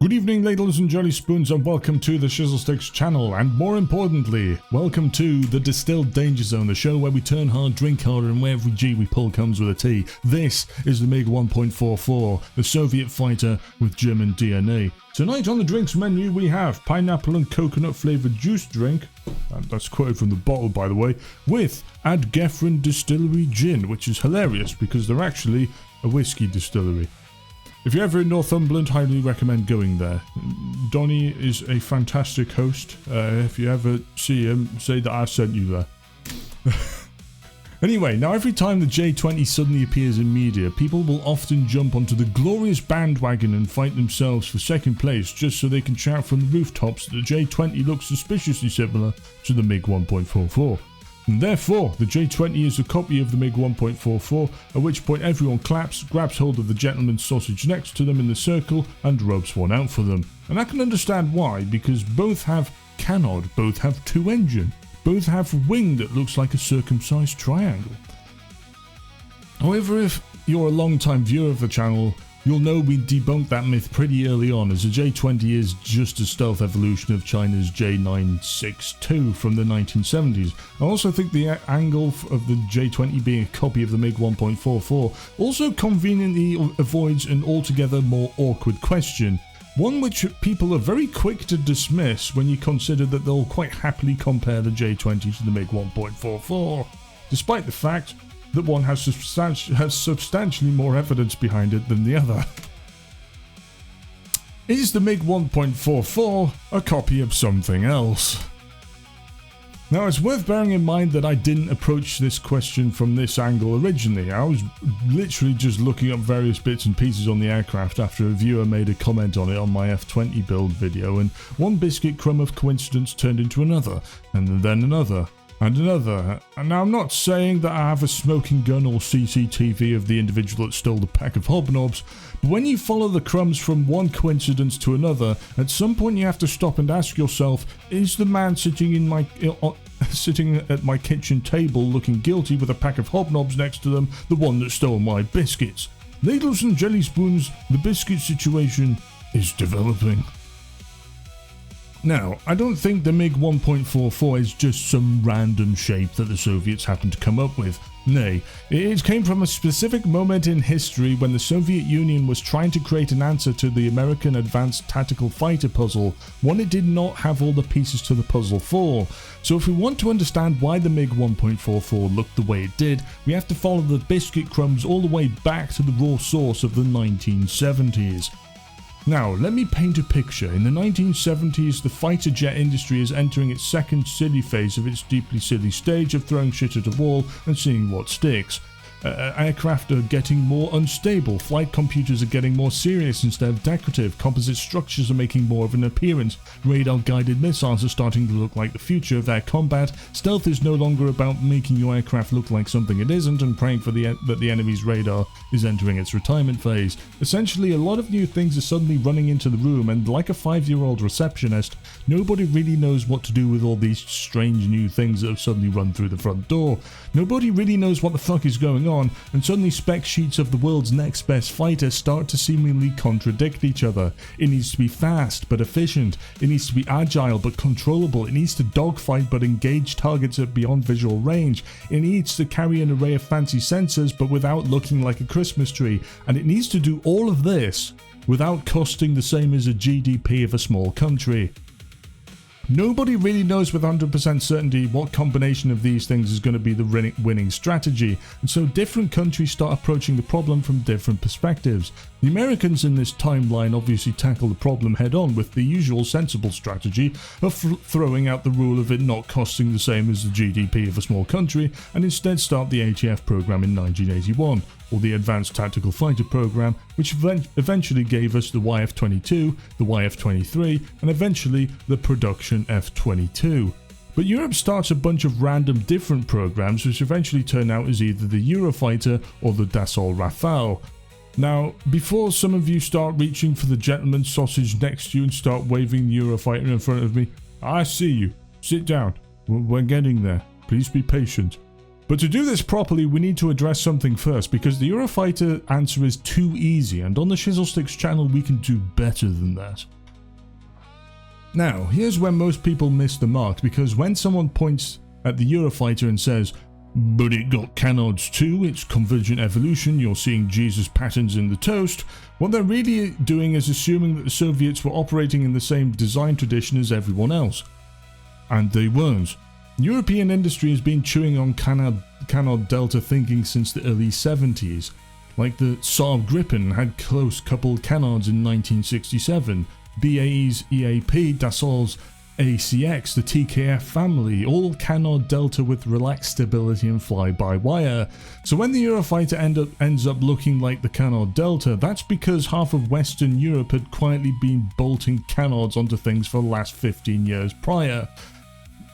Good evening, ladles and jelly spoons, and welcome to the Shizzlesticks channel, and more importantly, welcome to the Distilled Dangerzone, the show where we turn hard, drink harder, and where every G we pull comes with a T. This is the MiG 1.44, the Soviet fighter with German DNA. Tonight on the drinks menu we have pineapple and coconut flavoured juice drink, and that's quoted from the bottle by the way, with Adgefren Distillery Gin, which is hilarious because they're actually a whiskey distillery. If you're ever in Northumberland, highly recommend going there. Donny is a fantastic host. If you ever see him, say that I sent you there. Anyway, now every time the J-20 suddenly appears in media, people will often jump onto the glorious bandwagon and fight themselves for second place just so they can shout from the rooftops that the J-20 looks suspiciously similar to the MiG 1.44. And therefore, the J-20 is a copy of the MiG 1.44, at which point everyone claps, grabs hold of the gentleman's sausage next to them in the circle, and rubs one out for them. And I can understand why, because both have canard, both have two-engine, both have wing that looks like a circumcised triangle. However, if you're a long-time viewer of the channel, you'll know we debunked that myth pretty early on, as the J-20 is just a stealth evolution of China's J962 from the 1970s. I also think the angle of the J-20 being a copy of the MiG 1.44 also conveniently avoids an altogether more awkward question, one which people are very quick to dismiss when you consider that they'll quite happily compare the J-20 to the MiG 1.44, despite the fact that one has substantially more evidence behind it than the other. Is the MiG 1.44 a copy of something else? Now, it's worth bearing in mind that I didn't approach this question from this angle originally. I was literally just looking up various bits and pieces on the aircraft after a viewer made a comment on it on my F20 build video, and one biscuit crumb of coincidence turned into another, and then another. And another. And now I'm not saying that I have a smoking gun or CCTV of the individual that stole the pack of hobnobs, but when you follow the crumbs from one coincidence to another, at some point you have to stop and ask yourself, is the man sitting at my kitchen table looking guilty with a pack of hobnobs next to them the one that stole my biscuits? Ladles and jelly spoons, the biscuit situation is developing. Now, I don't think the MiG 1.44 is just some random shape that the Soviets happened to come up with. Nay, it came from a specific moment in history when the Soviet Union was trying to create an answer to the American Advanced Tactical Fighter puzzle, one it did not have all the pieces to the puzzle for. So if we want to understand why the MiG 1.44 looked the way it did, we have to follow the biscuit crumbs all the way back to the raw source of the 1970s. Now, let me paint a picture. In the 1970s, the fighter jet industry is entering its second silly phase of its deeply silly stage of throwing shit at a wall and seeing what sticks. Aircraft are getting more unstable, flight computers are getting more serious instead of decorative, composite structures are making more of an appearance, radar-guided missiles are starting to look like the future of air combat, stealth is no longer about making your aircraft look like something it isn't and praying for that the enemy's radar is entering its retirement phase. Essentially, a lot of new things are suddenly running into the room, and like a 5-year-old receptionist, nobody really knows what to do with all these strange new things that have suddenly run through the front door. Nobody really knows what the fuck is going on, and suddenly spec sheets of the world's next best fighter start to seemingly contradict each other. It needs to be fast but efficient, it needs to be agile but controllable, it needs to dogfight but engage targets at beyond visual range, it needs to carry an array of fancy sensors but without looking like a Christmas tree, and it needs to do all of this without costing the same as a GDP of a small country. Nobody really knows with 100% certainty what combination of these things is going to be the winning strategy, and so different countries start approaching the problem from different perspectives. The Americans in this timeline obviously tackle the problem head on with the usual sensible strategy of throwing out the rule of it not costing the same as the GDP of a small country, and instead start the ATF program in 1981, or the Advanced Tactical Fighter program, which eventually gave us the YF-22, the YF-23, and eventually the production F-22. But Europe starts a bunch of random different programs which eventually turn out as either the Eurofighter or the Dassault Rafale. Now, before some of you start reaching for the gentleman's sausage next to you and start waving the Eurofighter in front of me, I see you. Sit down. We're getting there. Please be patient. But to do this properly, we need to address something first, because the Eurofighter answer is too easy, and on the Shizzlesticks channel we can do better than that. Now, here's where most people miss the mark, because when someone points at the Eurofighter and says, "But it got canards too, it's convergent evolution, you're seeing Jesus patterns in the toast," what they're really doing is assuming that the Soviets were operating in the same design tradition as everyone else. And they weren't. European industry has been chewing on canard-delta thinking since the early 70s. Like the Saab Gripen had close coupled canards in 1967, BAE's EAP, Dassault's ACX, the TKF family, all canard-delta with relaxed stability and fly-by-wire. So when the Eurofighter ends up looking like the canard-delta, that's because half of Western Europe had quietly been bolting canards onto things for the last 15 years prior.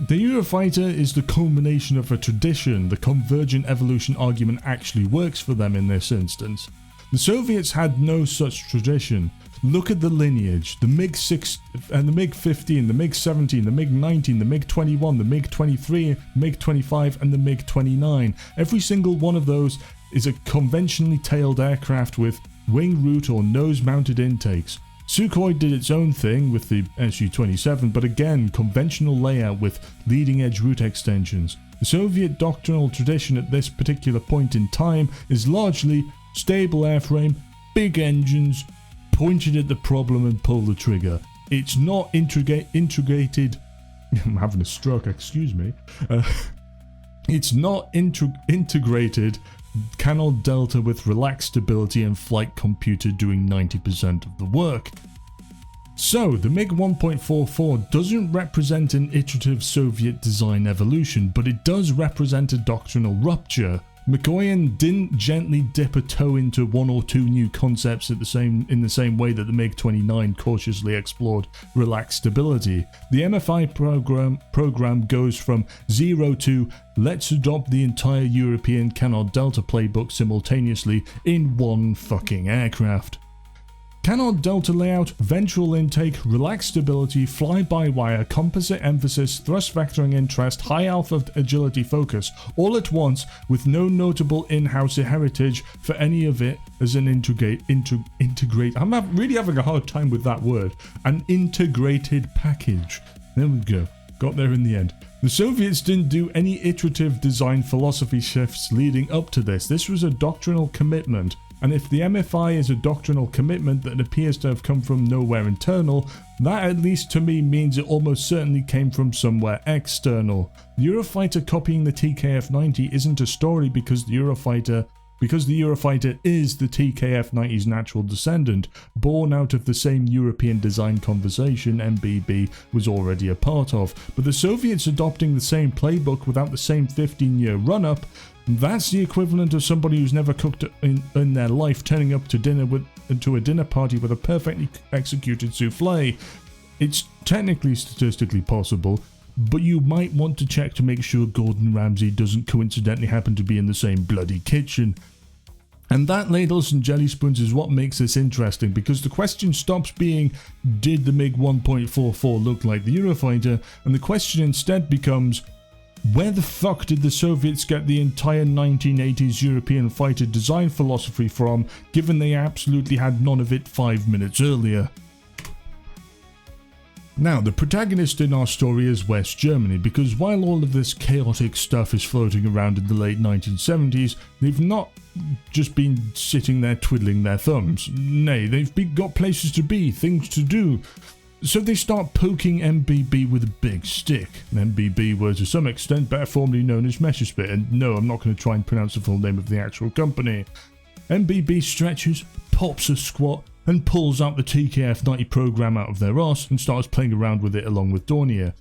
The Eurofighter is the culmination of a tradition. The convergent evolution argument actually works for them in this instance. The Soviets had no such tradition. Look at the lineage: the MiG-6 and the MiG-15, the MiG-17, the MiG-19, the MiG-21, the MiG-23, MiG-25 and the MiG-29. Every single one of those is a conventionally tailed aircraft with wing root or nose-mounted intakes. Sukhoi did its own thing with the Su-27, but again, conventional layout with leading-edge root extensions. The Soviet doctrinal tradition at this particular point in time is largely stable airframe, big engines, pointed at the problem and pull the trigger. It's not integrated. I'm having a stroke, excuse me. It's not integrated canard-delta with relaxed stability and flight computer doing 90% of the work. So, the MiG 1.44 doesn't represent an iterative Soviet design evolution, but it does represent a doctrinal rupture. Mikoyan didn't gently dip a toe into one or two new concepts in the same way that the MiG-29 cautiously explored relaxed stability. The MFI program goes from 0 to let's adopt the entire European canard-delta playbook simultaneously in one fucking aircraft. Canard-delta layout, ventral intake, relaxed stability, fly-by-wire, composite emphasis, thrust vectoring interest, high alpha agility focus, all at once with no notable in-house heritage for any of it as an integrate. I'm really having a hard time with that word. An integrated package. There we go. Got there in the end. The Soviets didn't do any iterative design philosophy shifts leading up to this. This was a doctrinal commitment. And if the MFI is a doctrinal commitment that appears to have come from nowhere internal, that at least to me means it almost certainly came from somewhere external. The Eurofighter copying the TKF-90 isn't a story because the Eurofighter is the TKF-90's natural descendant, born out of the same European design conversation MBB was already a part of. But the Soviets adopting the same playbook without the same 15-year run-up, that's the equivalent of somebody who's never cooked in their life turning up to a dinner party with a perfectly executed souffle. It's technically statistically possible, but you might want to check to make sure Gordon Ramsay doesn't coincidentally happen to be in the same bloody kitchen. And that, ladles and jelly spoons, is what makes this interesting, because the question stops being, did the MiG 1.44 look like the Eurofighter? And the question instead becomes, where the fuck did the Soviets get the entire 1980s European fighter design philosophy from, given they absolutely had none of it 5 minutes earlier? Now, the protagonist in our story is West Germany, because while all of this chaotic stuff is floating around in the late 1970s, they've not just been sitting there twiddling their thumbs. Nay, they've got places to be, things to do. So they start poking MBB with a big stick. MBB were to some extent better formerly known as Messerschmitt, and no, I'm not going to try and pronounce the full name of the actual company. MBB stretches, pops a squat, and pulls out the TKF-90 program out of their arse and starts playing around with it along with Dornier.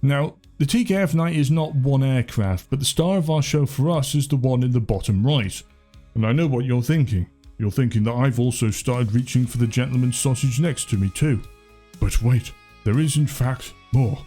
Now, the TKF-90 is not one aircraft, but the star of our show for us is the one in the bottom right. And I know what you're thinking. You're thinking that I've also started reaching for the gentleman's sausage next to me too. But wait, there is in fact more.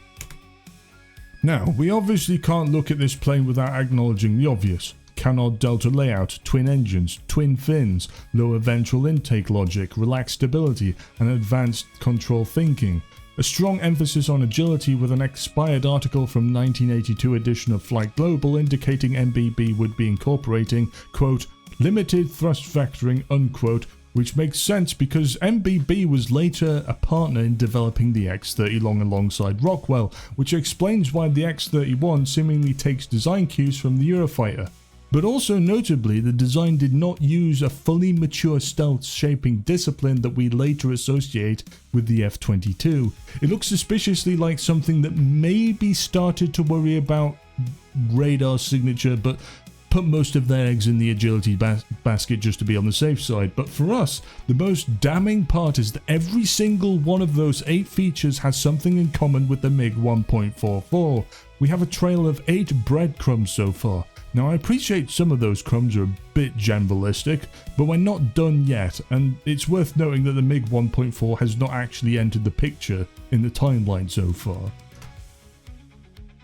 Now, we obviously can't look at this plane without acknowledging the obvious. Canard-delta layout, twin engines, twin fins, lower ventral intake logic, relaxed stability, and advanced control thinking. a strong emphasis on agility with an expired article from 1982 edition of Flight Global indicating MBB would be incorporating, quote, limited thrust vectoring, unquote, which makes sense because MBB was later a partner in developing the X-30 Long alongside Rockwell, which explains why the X-31 seemingly takes design cues from the Eurofighter. But also notably, the design did not use a fully mature stealth shaping discipline that we later associate with the F-22. It looks suspiciously like something that maybe started to worry about radar signature, but put most of their eggs in the agility basket just to be on the safe side. But for us, the most damning part is that every single one of those 8 features has something in common with the MiG 1.44. We have a trail of 8 breadcrumbs so far. Now I appreciate some of those crumbs are a bit generalistic, but we're not done yet, and it's worth noting that the MiG 1.4 has not actually entered the picture in the timeline so far.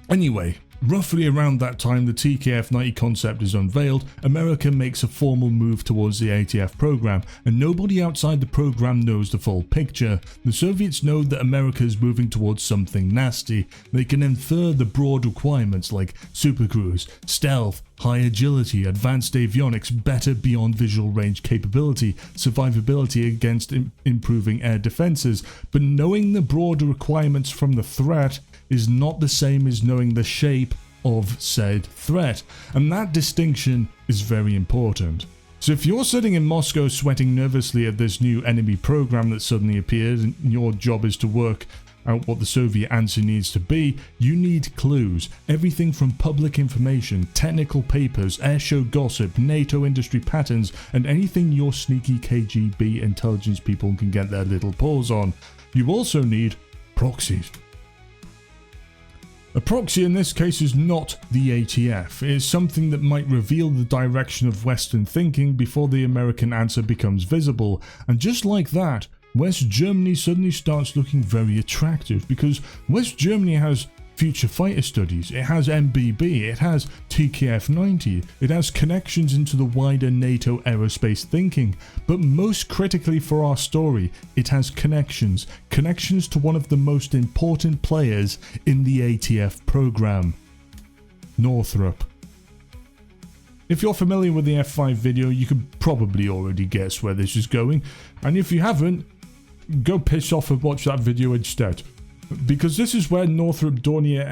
Anyway, roughly around that time the TKF-90 concept is unveiled, America makes a formal move towards the ATF program, and nobody outside the program knows the full picture. The Soviets know that America is moving towards something nasty. They can infer the broad requirements like supercruise, stealth, high agility, advanced avionics, better beyond visual range capability, survivability against improving air defenses, but knowing the broader requirements from the threat is not the same as knowing the shape of said threat, and that distinction is very important. So if you're sitting in Moscow sweating nervously at this new enemy program that suddenly appeared, and your job is to work out what the Soviet answer needs to be, you need clues. Everything from public information, technical papers, airshow gossip, NATO industry patterns, and anything your sneaky KGB intelligence people can get their little paws on. You also need proxies. A proxy in this case is not the ATF. It is something that might reveal the direction of Western thinking before the American answer becomes visible. And just like that, West Germany suddenly starts looking very attractive, because West Germany has future fighter studies, it has MBB, it has TKF-90, it has connections into the wider NATO aerospace thinking, but most critically for our story, it has connections to one of the most important players in the ATF program, Northrop. If you're familiar with the F5 video, you could probably already guess where this is going, and if you haven't, go piss off and watch that video instead. Because this is where Northrop-Dornier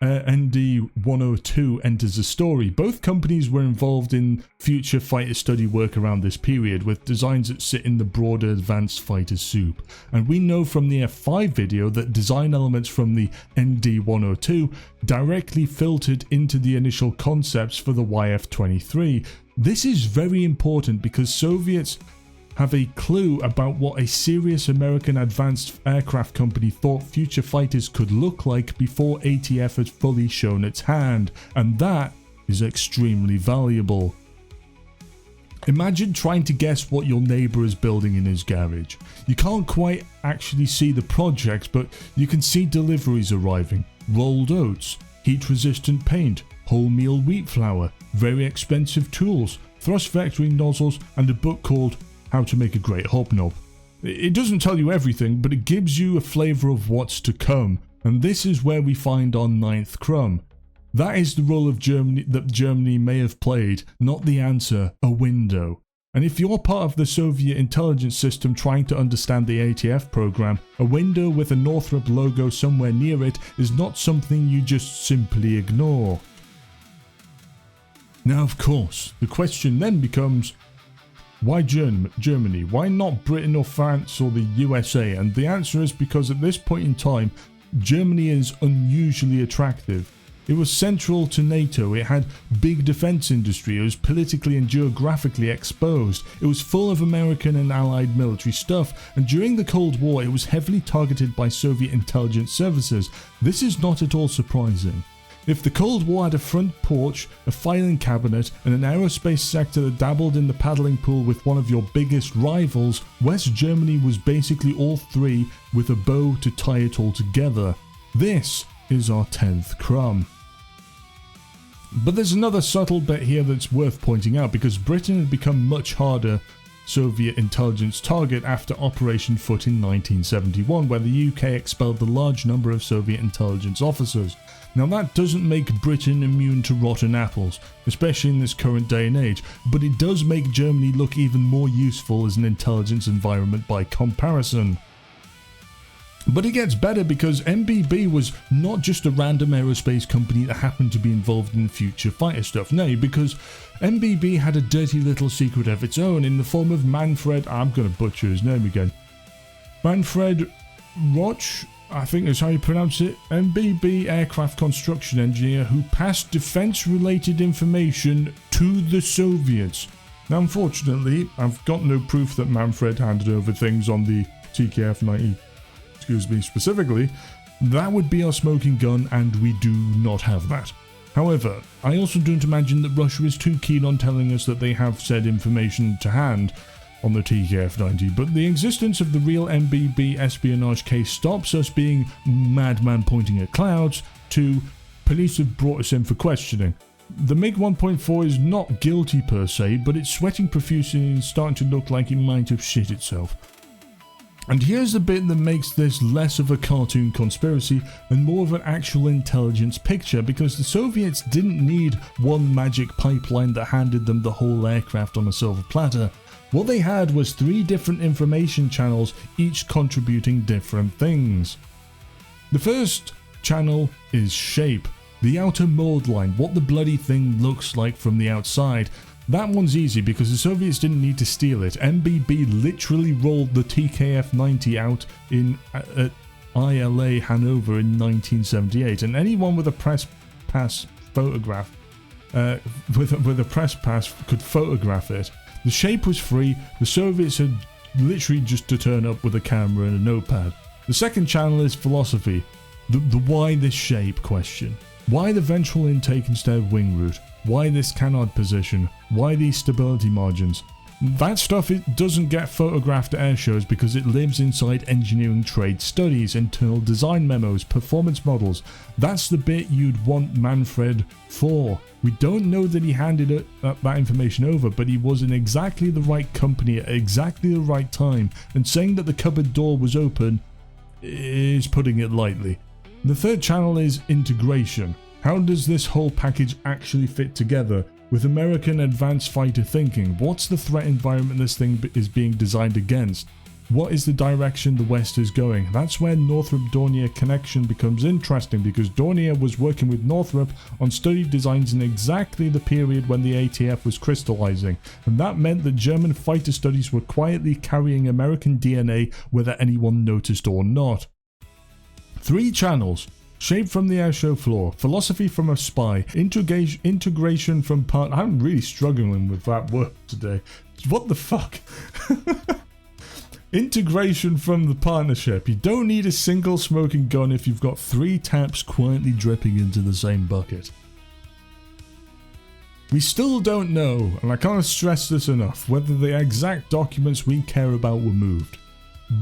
ND102 enters the story. Both companies were involved in future fighter study work around this period, with designs that sit in the broader advanced fighter soup. And we know from the F5 video that design elements from the ND102 directly filtered into the initial concepts for the YF-23. This is very important because Soviets have a clue about what a serious American advanced aircraft company thought future fighters could look like before ATF had fully shown its hand, and that is extremely valuable. Imagine trying to guess what your neighbour is building in his garage. You can't quite actually see the project, but you can see deliveries arriving, rolled oats, heat-resistant paint, wholemeal wheat flour, very expensive tools, thrust vectoring nozzles, and a book called How to Make a Great Hobnob. It doesn't tell you everything, but it gives you a flavour of what's to come, and this is where we find our 9th crumb. That is the role of Germany that Germany may have played, not the answer, a window. And if you're part of the Soviet intelligence system trying to understand the ATF program, a window with a Northrop logo somewhere near it is not something you just simply ignore. Now, of course, the question then becomes, why Germany? Why not Britain or France or the USA? And the answer is because at this point in time, Germany is unusually attractive. It was central to NATO, it had big defense industry, it was politically and geographically exposed, it was full of American and Allied military stuff, and during the Cold War it was heavily targeted by Soviet intelligence services. This is not at all surprising. If the Cold War had a front porch, a filing cabinet, and an aerospace sector that dabbled in the paddling pool with one of your biggest rivals, West Germany was basically all three with a bow to tie it all together. This is our 10th crumb. But there's another subtle bit here that's worth pointing out, because Britain had become much harder Soviet intelligence target after Operation Foot in 1971, where the UK expelled a large number of Soviet intelligence officers. Now that doesn't make Britain immune to rotten apples, especially in this current day and age, but it does make Germany look even more useful as an intelligence environment by comparison. But it gets better because MBB was not just a random aerospace company that happened to be involved in future fighter stuff. No, because MBB had a dirty little secret of its own in the form of Manfred, I'm going to butcher his name again, Manfred Rotsch, I think that's how you pronounce it, MBB aircraft construction engineer who passed defense-related information to the Soviets. Now, unfortunately, I've got no proof that Manfred handed over things on the TKF-90, specifically. That would be our smoking gun, and we do not have that. However, I also don't imagine that Russia is too keen on telling us that they have said information to hand on the TKF-90, but the existence of the real MBB espionage case stops us being madman pointing at clouds to police have brought us in for questioning. The MiG 1.4 is not guilty per se, but it's sweating profusely and starting to look like it might have shit itself. And here's the bit that makes this less of a cartoon conspiracy and more of an actual intelligence picture, because the Soviets didn't need one magic pipeline that handed them the whole aircraft on a silver platter. What they had was 3 different information channels, each contributing different things. The first channel is shape, the outer mold line, what the bloody thing looks like from the outside. That one's easy because the Soviets didn't need to steal it. MBB literally rolled the TKF-90 out in at ILA Hanover in 1978, and anyone with a press pass photograph with a press pass could photograph it. The shape was free. The Soviets had literally just to turn up with a camera and a notepad. The second channel is philosophy, the why this shape question. Why the ventral intake instead of wing root? Why this canard position? Why these stability margins? That stuff, it doesn't get photographed at air shows because it lives inside engineering trade studies, internal design memos, performance models. That's the bit you'd want Manfred for. We don't know that he handed that information over, but he was in exactly the right company at exactly the right time, and saying that the cupboard door was open is putting it lightly. The third channel is integration. How does this whole package actually fit together? With American advanced fighter thinking, what's the threat environment this thing is being designed against? What is the direction the West is going? That's where Northrop-Dornier connection becomes interesting, because Dornier was working with Northrop on study designs in exactly the period when the ATF was crystallizing, and that meant that German fighter studies were quietly carrying American DNA whether anyone noticed or not. 3 channels. Shape from the airshow floor, philosophy from a spy, integration from part... I'm really struggling with that word today. What the fuck? Integration from the partnership. You don't need a single smoking gun if you've got 3 taps quietly dripping into the same bucket. We still don't know, and I can't stress this enough, whether the exact documents we care about were moved.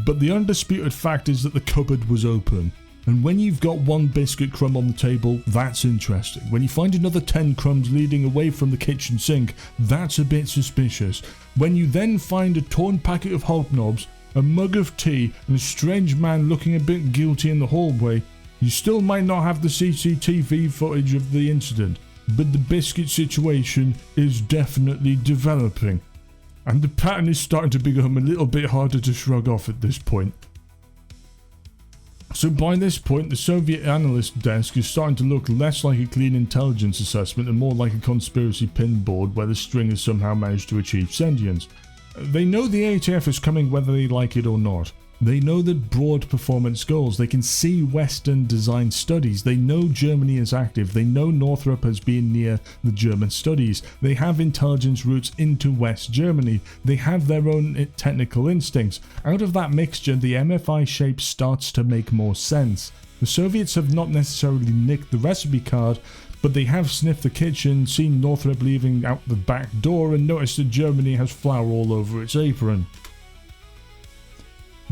But the undisputed fact is that the cupboard was open. And when you've got 1 biscuit crumb on the table, that's interesting. When you find another 10 crumbs leading away from the kitchen sink, that's a bit suspicious. When you then find a torn packet of Hobnobs, a mug of tea, and a strange man looking a bit guilty in the hallway, you still might not have the CCTV footage of the incident, but the biscuit situation is definitely developing. And the pattern is starting to become a little bit harder to shrug off at this point. So by this point, the Soviet analyst desk is starting to look less like a clean intelligence assessment and more like a conspiracy pinboard where the string has somehow managed to achieve sentience. They know the ATF is coming whether they like it or not. They know that broad performance goals. They can see Western design studies. They know Germany is active. They know Northrop has been near the German studies. They have intelligence routes into West Germany. They have their own technical instincts. Out of that mixture, the MFI shape starts to make more sense. The Soviets have not necessarily nicked the recipe card, but they have sniffed the kitchen, seen Northrop leaving out the back door, and noticed that Germany has flour all over its apron.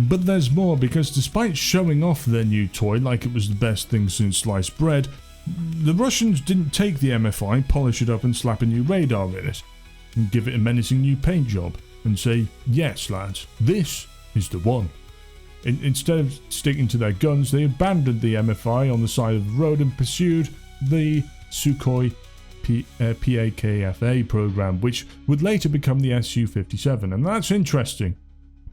But there's more, because despite showing off their new toy like it was the best thing since sliced bread, the Russians didn't take the MFI, polish it up and slap a new radar in it, and give it a menacing new paint job. and say, yes lads, this is the one. Instead of sticking to their guns, they abandoned the MFI on the side of the road and pursued the Sukhoi PAKFA program, which would later become the Su-57. And that's interesting,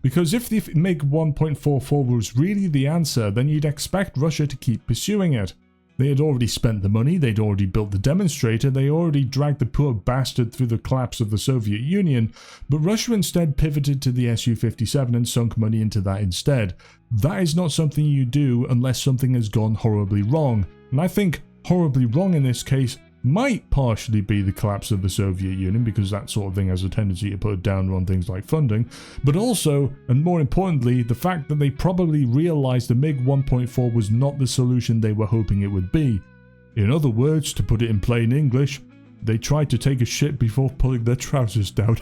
because if the MiG 1.44 was really the answer, then you'd expect Russia to keep pursuing it. They had already spent the money, they'd already built the demonstrator, they already dragged the poor bastard through the collapse of the Soviet Union, but Russia instead pivoted to the Su-57 and sunk money into that instead. That is not something you do unless something has gone horribly wrong, and I think horribly wrong in this case might partially be the collapse of the Soviet Union, because that sort of thing has a tendency to put a downer on things like funding, but also, and more importantly, the fact that they probably realized the MiG 1.4 was not the solution they were hoping it would be. In other words, to put it in plain English, they tried to take a shit before pulling their trousers down.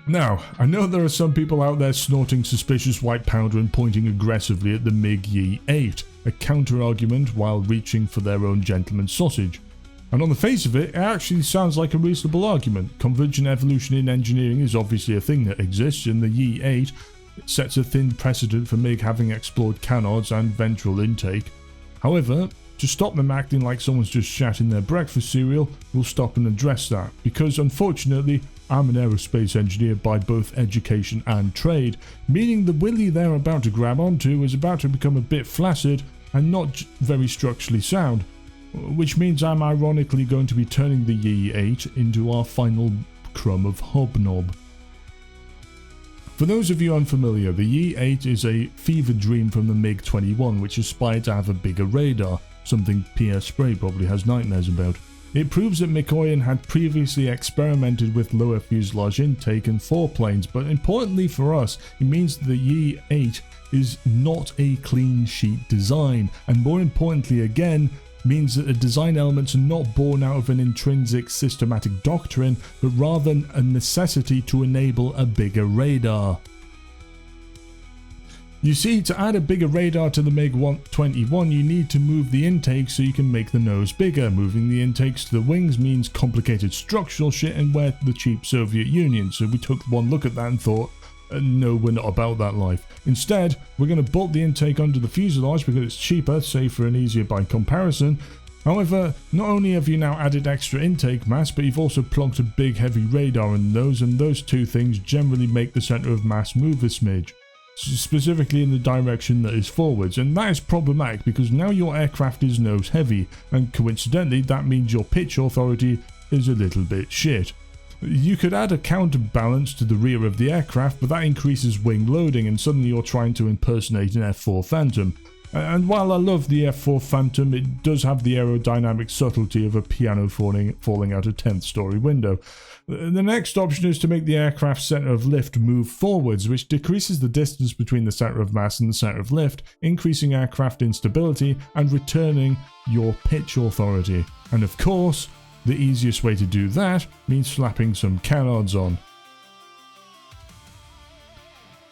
Now, I know there are some people out there snorting suspicious white powder and pointing aggressively at the MiG Ye-8, a counter-argument while reaching for their own gentleman's sausage. And on the face of it, it actually sounds like a reasonable argument. Convergent evolution in engineering is obviously a thing that exists, and the Ye-8 sets a thin precedent for MiG having explored canards and ventral intake. However, to stop them acting like someone's just shat in their breakfast cereal, we'll stop and address that, because unfortunately, I'm an aerospace engineer by both education and trade, meaning the willy they're about to grab onto is about to become a bit flaccid and not very structurally sound, which means I'm ironically going to be turning the Ye-8 into our final crumb of Hobnob. For those of you unfamiliar, the Ye-8 is a fever dream from the MiG-21, which aspired to have a bigger radar, something Pierre Spray probably has nightmares about. It proves that Mikoyan had previously experimented with lower fuselage intake and foreplanes, but importantly for us, it means that the Ye-8 is not a clean sheet design, and more importantly again, means that the design elements are not born out of an intrinsic systematic doctrine, but rather a necessity to enable a bigger radar. You see, to add a bigger radar to the MiG-21, you need to move the intake so you can make the nose bigger. Moving the intakes to the wings means complicated structural shit and we're the cheap Soviet Union, so we took one look at that and thought, no, we're not about that life. Instead, we're going to bolt the intake under the fuselage because it's cheaper, safer and easier by comparison. However, not only have you now added extra intake mass, but you've also plonked a big heavy radar in those, and those two things generally make the centre of mass move a smidge, specifically in the direction that is forwards, and that is problematic because now your aircraft is nose heavy, and coincidentally that means your pitch authority is a little bit shit. You could add a counterbalance to the rear of the aircraft, but that increases wing loading and suddenly you're trying to impersonate an F4 Phantom. And while I love the F4 Phantom, it does have the aerodynamic subtlety of a piano falling out a 10th story window. The next option is to make the aircraft's centre of lift move forwards, which decreases the distance between the centre of mass and the centre of lift, increasing aircraft instability and returning your pitch authority. And of course, the easiest way to do that means slapping some canards on.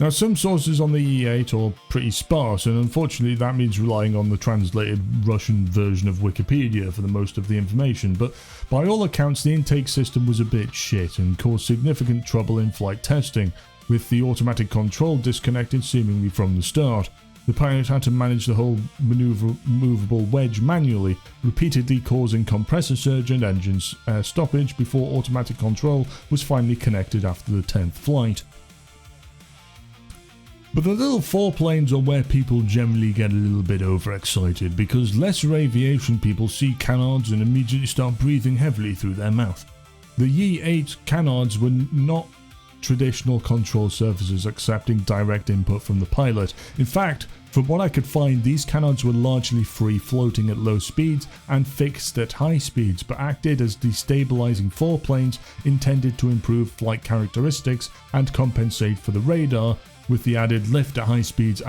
Now, some sources on the Ye-8 are pretty sparse, and unfortunately that means relying on the translated Russian version of Wikipedia for the most of the information, but by all accounts the intake system was a bit shit and caused significant trouble in flight testing, with the automatic control disconnected seemingly from the start. The pilot had to manage the whole movable wedge manually, repeatedly causing compressor surge and engine stoppage before automatic control was finally connected after the 10th flight. But the little foreplanes are where people generally get a little bit overexcited, because lesser aviation people see canards and immediately start breathing heavily through their mouth. The Ye-8 canards were not traditional control surfaces accepting direct input from the pilot. In fact, from what I could find, these canards were largely free floating at low speeds and fixed at high speeds, but acted as destabilizing foreplanes intended to improve flight characteristics and compensate for the radar, with the added lift at high speeds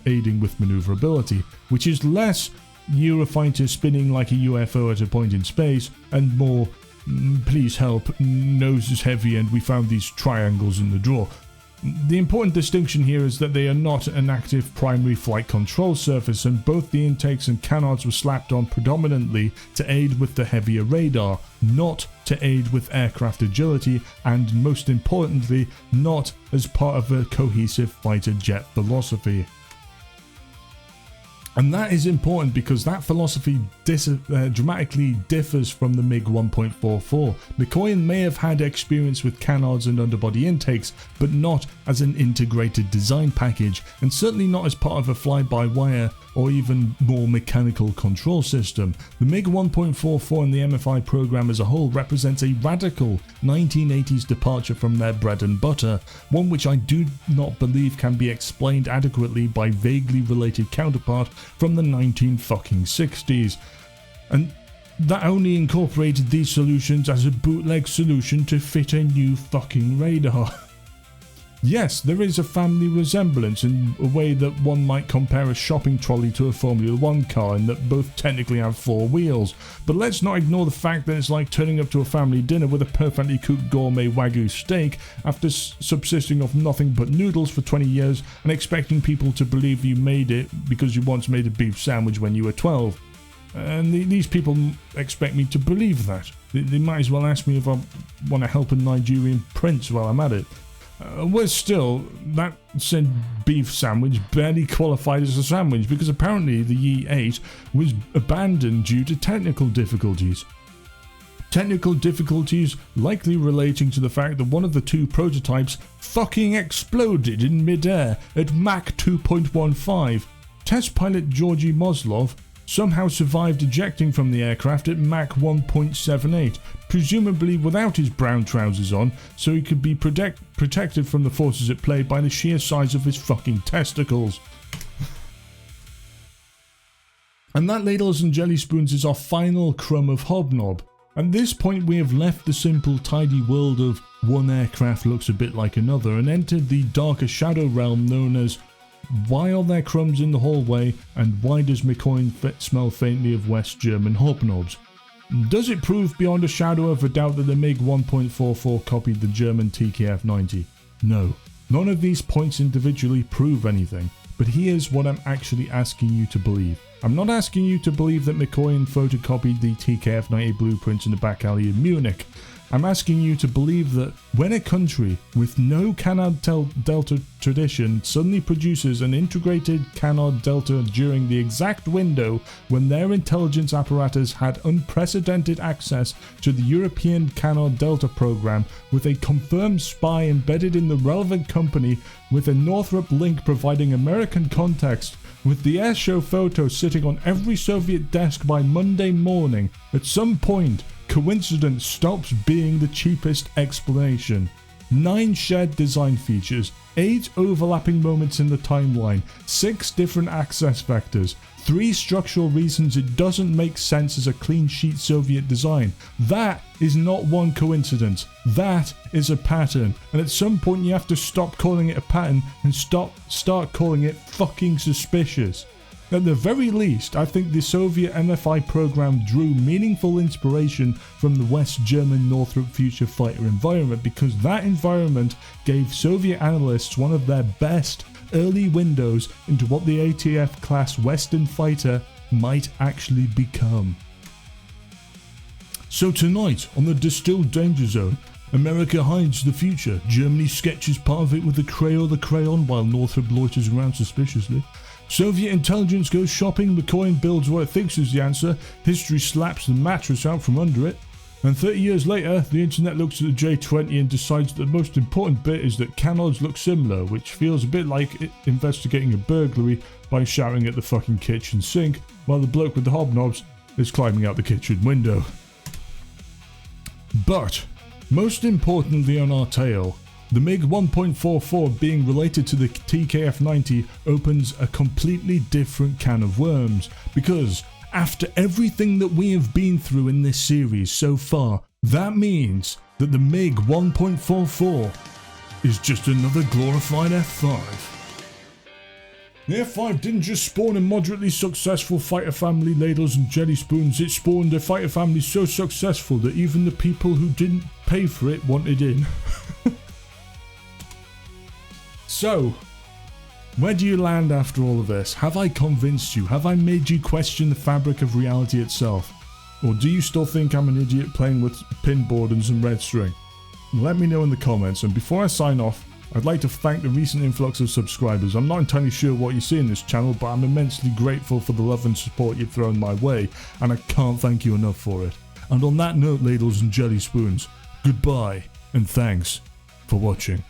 aiding with maneuverability, which is less Eurofighter spinning like a UFO at a point in space and more, please help, nose is heavy and we found these triangles in the drawer. The important distinction here is that they are not an active primary flight control surface, and both the intakes and canards were slapped on predominantly to aid with the heavier radar, not to aid with aircraft agility, and most importantly, not as part of a cohesive fighter jet philosophy. And that is important because that philosophy dramatically differs from the MiG 1.44. Mikoyan may have had experience with canards and underbody intakes, but not as an integrated design package, and certainly not as part of a fly-by-wire or even more mechanical control system. The MiG 1.44 and the MFI program as a whole represents a radical 1980s departure from their bread and butter, one which I do not believe can be explained adequately by vaguely related counterpart from the 1960s. And that only incorporated these solutions as a bootleg solution to fit a new fucking radar. Yes, there is a family resemblance in a way that one might compare a shopping trolley to a Formula 1 car in that both technically have 4 wheels, but let's not ignore the fact that it's like turning up to a family dinner with a perfectly cooked gourmet Wagyu steak after subsisting off nothing but noodles for 20 years and expecting people to believe you made it because you once made a beef sandwich when you were 12. And these people expect me to believe that. They might as well ask me if I want to help a Nigerian prince while I'm at it. Worse still, that said beef sandwich barely qualified as a sandwich because apparently the Ye-8 was abandoned due to technical difficulties. Technical difficulties likely relating to the fact that one of the 2 prototypes fucking exploded in mid-air at Mach 2.15. Test pilot Georgy Moslov somehow survived ejecting from the aircraft at Mach 1.78, presumably without his brown trousers on, so he could be protected from the forces at play by the sheer size of his fucking testicles. And that, ladles and jelly spoons, is our final crumb of Hobnob. At this point we have left the simple tidy world of one aircraft looks a bit like another and entered the darker shadow realm known as why are there crumbs in the hallway, and why does Mikoyan smell faintly of West German Hobnobs? Does it prove beyond a shadow of a doubt that the MiG 1.44 copied the German TKF-90? No. None of these points individually prove anything, but here's what I'm actually asking you to believe. I'm not asking you to believe that Mikoyan photocopied the TKF-90 blueprints in the back alley in Munich. I'm asking you to believe that when a country with no canard-delta tradition suddenly produces an integrated canard-delta during the exact window when their intelligence apparatus had unprecedented access to the European canard-delta program, with a confirmed spy embedded in the relevant company, with a Northrop link providing American context, with the airshow photo sitting on every Soviet desk by Monday morning, at some point coincidence stops being the cheapest explanation. 9 shared design features, 8 overlapping moments in the timeline, 6 different access vectors, 3 structural reasons it doesn't make sense as a clean sheet Soviet design. That is not one coincidence. That is a pattern. And at some point you have to stop calling it a pattern and start calling it fucking suspicious. At the very least, I think the Soviet MFI program drew meaningful inspiration from the West German Northrop future fighter environment, because that environment gave Soviet analysts one of their best early windows into what the ATF class Western fighter might actually become. So tonight on the Distilled Dangerzone, America hides the future, Germany sketches part of it with the crayon while Northrop loiters around suspiciously. Soviet intelligence goes shopping, Mikoyan builds what it thinks is the answer, history slaps the mattress out from under it, and 30 years later, the internet looks at the J-20 and decides that the most important bit is that canards look similar, which feels a bit like investigating a burglary by shouting at the fucking kitchen sink, while the bloke with the hobnobs is climbing out the kitchen window. But, most importantly on our tale, the MiG 1.44 being related to the TKF-90 opens a completely different can of worms, because after everything that we have been through in this series so far, that means that the MiG 1.44 is just another glorified F5. The F5 didn't just spawn a moderately successful fighter family, ladles and jelly spoons, it spawned a fighter family so successful that even the people who didn't pay for it wanted in. So, where do you land after all of this? Have I convinced you? Have I made you question the fabric of reality itself? Or do you still think I'm an idiot playing with pinboard and some red string? Let me know in the comments, and before I sign off, I'd like to thank the recent influx of subscribers. I'm not entirely sure what you see in this channel, but I'm immensely grateful for the love and support you've thrown my way, and I can't thank you enough for it. And on that note, ladles and jelly spoons, goodbye, and thanks for watching.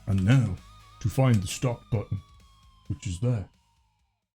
And now, to find the stop button, which is there.